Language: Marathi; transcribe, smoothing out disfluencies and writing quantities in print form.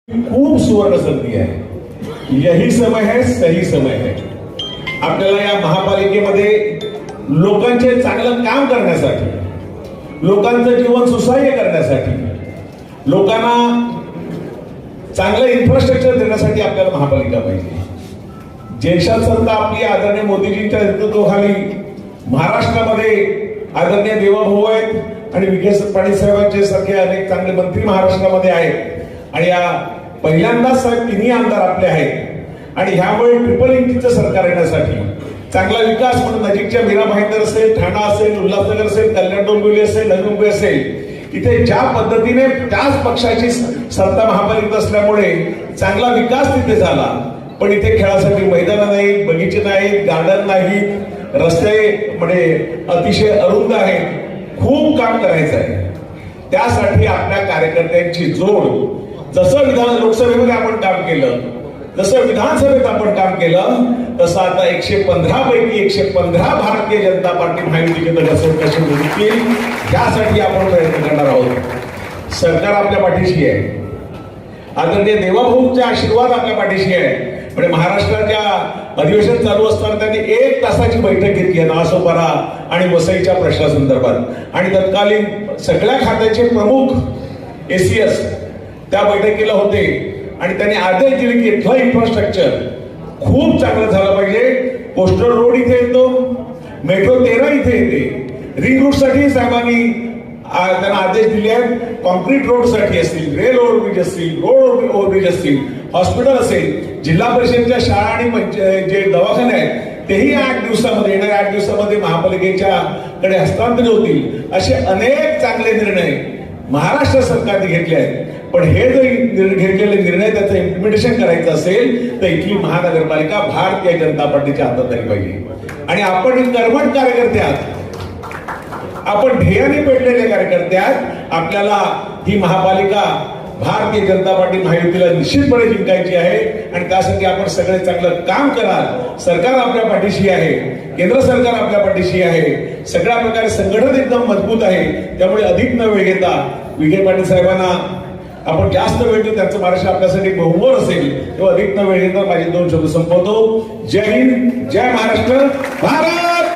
खूप सुवर्ण संधी आहे. यही समय है, सही समय है. आपल्याला या महापालिकेमध्ये लोकांचे चांगलं काम करण्यासाठी, लोकांचं जीवन सुसह्य करण्यासाठी, लोकांना चांगलं इन्फ्रास्ट्रक्चर देण्यासाठी आपल्याला महापालिका पाहिजे. ज्येष्ठ संत आपली आदरणीय मोदीजींच्या नेतृत्वाखाली महाराष्ट्रामध्ये आदरणीय देवाभाऊ आहेत आणि विखे पाटील साहेबांचे सारखे अनेक चांगले मंत्री महाराष्ट्रामध्ये आहेत. आणि या पहिल्यांदाच साहेब तिन्ही आमदार आपले आहेत आणि ह्यामुळे ट्रिपल इंजिनचं सरकार येण्यासाठी चांगला विकास म्हणून नजीकच्या मीरा भाईंदर असेल, ठाणा असेल, उल्हासनगर असेल, कल्याण डोंबिवली असेल, नवी मुंबई असेल, इथे ज्या पद्धतीने त्याच पक्षाची सत्ता महापालिकेत असल्यामुळे चांगला विकास तिथे झाला. पण इथे खेळासाठी मैदान नाहीत, बगीचे नाहीत, गार्डन नाहीत, रस्ते म्हणजे अतिशय अरुंद आहेत. खूप काम करायचं आहे. त्यासाठी आपल्या कार्यकर्त्यांची जोड, जसं लोकसभेमध्ये आपण काम केलं, जसं विधानसभेत आपण काम केलं, तसं आता 115 पैकी 115 भारतीय जनता पार्टी महायुतीचे नगरसेवक कसे निवडतील त्यासाठी आपण प्रयत्न करणार आहोत. सरकार आपल्या पाठीशी आहे. आदरणीय देवाभाऊंचा आशीर्वाद आपल्या पाठीशी आहे. म्हणजे महाराष्ट्राच्या अधिवेशन चालू असताना त्यांनी 1 तासाची बैठक घेतली आहे नासोपारा आणि वसईच्या प्रश्नासंदर्भात आणि तत्कालीन सगळ्या खात्याचे प्रमुख एसीएस त्या बैठकीला होते आणि त्यांनी आदेश दिले की इथलं इन्फ्रास्ट्रक्चर खूप चांगलं झालं पाहिजे. कोस्टल रोड इथे येतो, मेट्रो 13 इथे येते, रिंग रोड साठी साहेबांनी त्यांना आदेश दिले आहेत. कॉन्क्रीट रोड साठी असतील, रेल ओव्हरब्रिज असतील, रोड ओव्हरब्रिज असतील, हॉस्पिटल असेल, जिल्हा परिषदेच्या शाळा आणि जे दवाखाने आहेत तेही 8 दिवसामध्ये, येणाऱ्या 8 दिवसामध्ये महापालिकेच्या कडे हस्तांतरित होतील. असे अनेक चांगले निर्णय महाराष्ट्र सरकारने घेतले आहेत. पण हे जर घेतलेले निर्णय त्याचं इम्प्लिमेंटेशन करायचं असेल तर इथली महानगरपालिका भारतीय जनता पार्टीच्या हातात आली पाहिजे. आणि आपण कर्मठ कार्यकर्ते आहात, आपण ध्येयाने पेटलेले कार्यकर्ते आहात. आपल्याला ही महापालिका भारतीय जनता पार्टी महायुतीला निश्चितपणे जिंकायची आहे आणि त्यासाठी आपण सगळे चांगलं काम कराल. सरकार आपल्या पाठीशी आहे, केंद्र सरकार आपल्या पाठीशी आहे, सगळ्या प्रकारे संघटन एकदम मजबूत आहे. त्यामुळे अधिक न वेळ घेता विखे पाटील साहेबांना आपण जास्त वेळ देऊ, त्यांचं महाराष्ट्र आपल्यासाठी बहुमोल असेल, तेव्हा अधिक न वेळ घेता माझे 2 शब्द संपवतो. जय हिंद, जय महाराष्ट्र, भारत